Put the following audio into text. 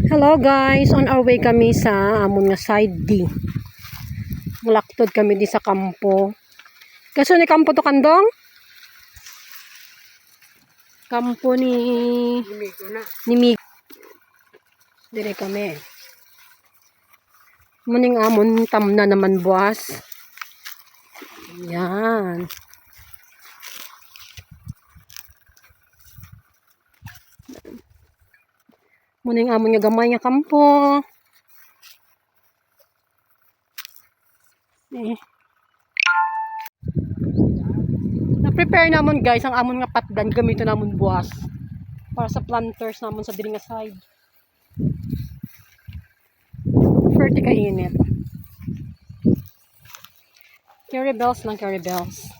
Hello guys, on our way kami sa amon nga side D. Mulaktod kami di sa kampo. Kaso ni kampo to kandong? Kampo ni Mig. Dire kami. Muning amon tamna naman buwas. Yan. Muning amon nga gamay nga kampo. Na-prepare namon guys ang amon nga patdan gamito namon buwas para sa planters namon sa diri nga side. Fertig ka init. Carry bells lang, carry bells.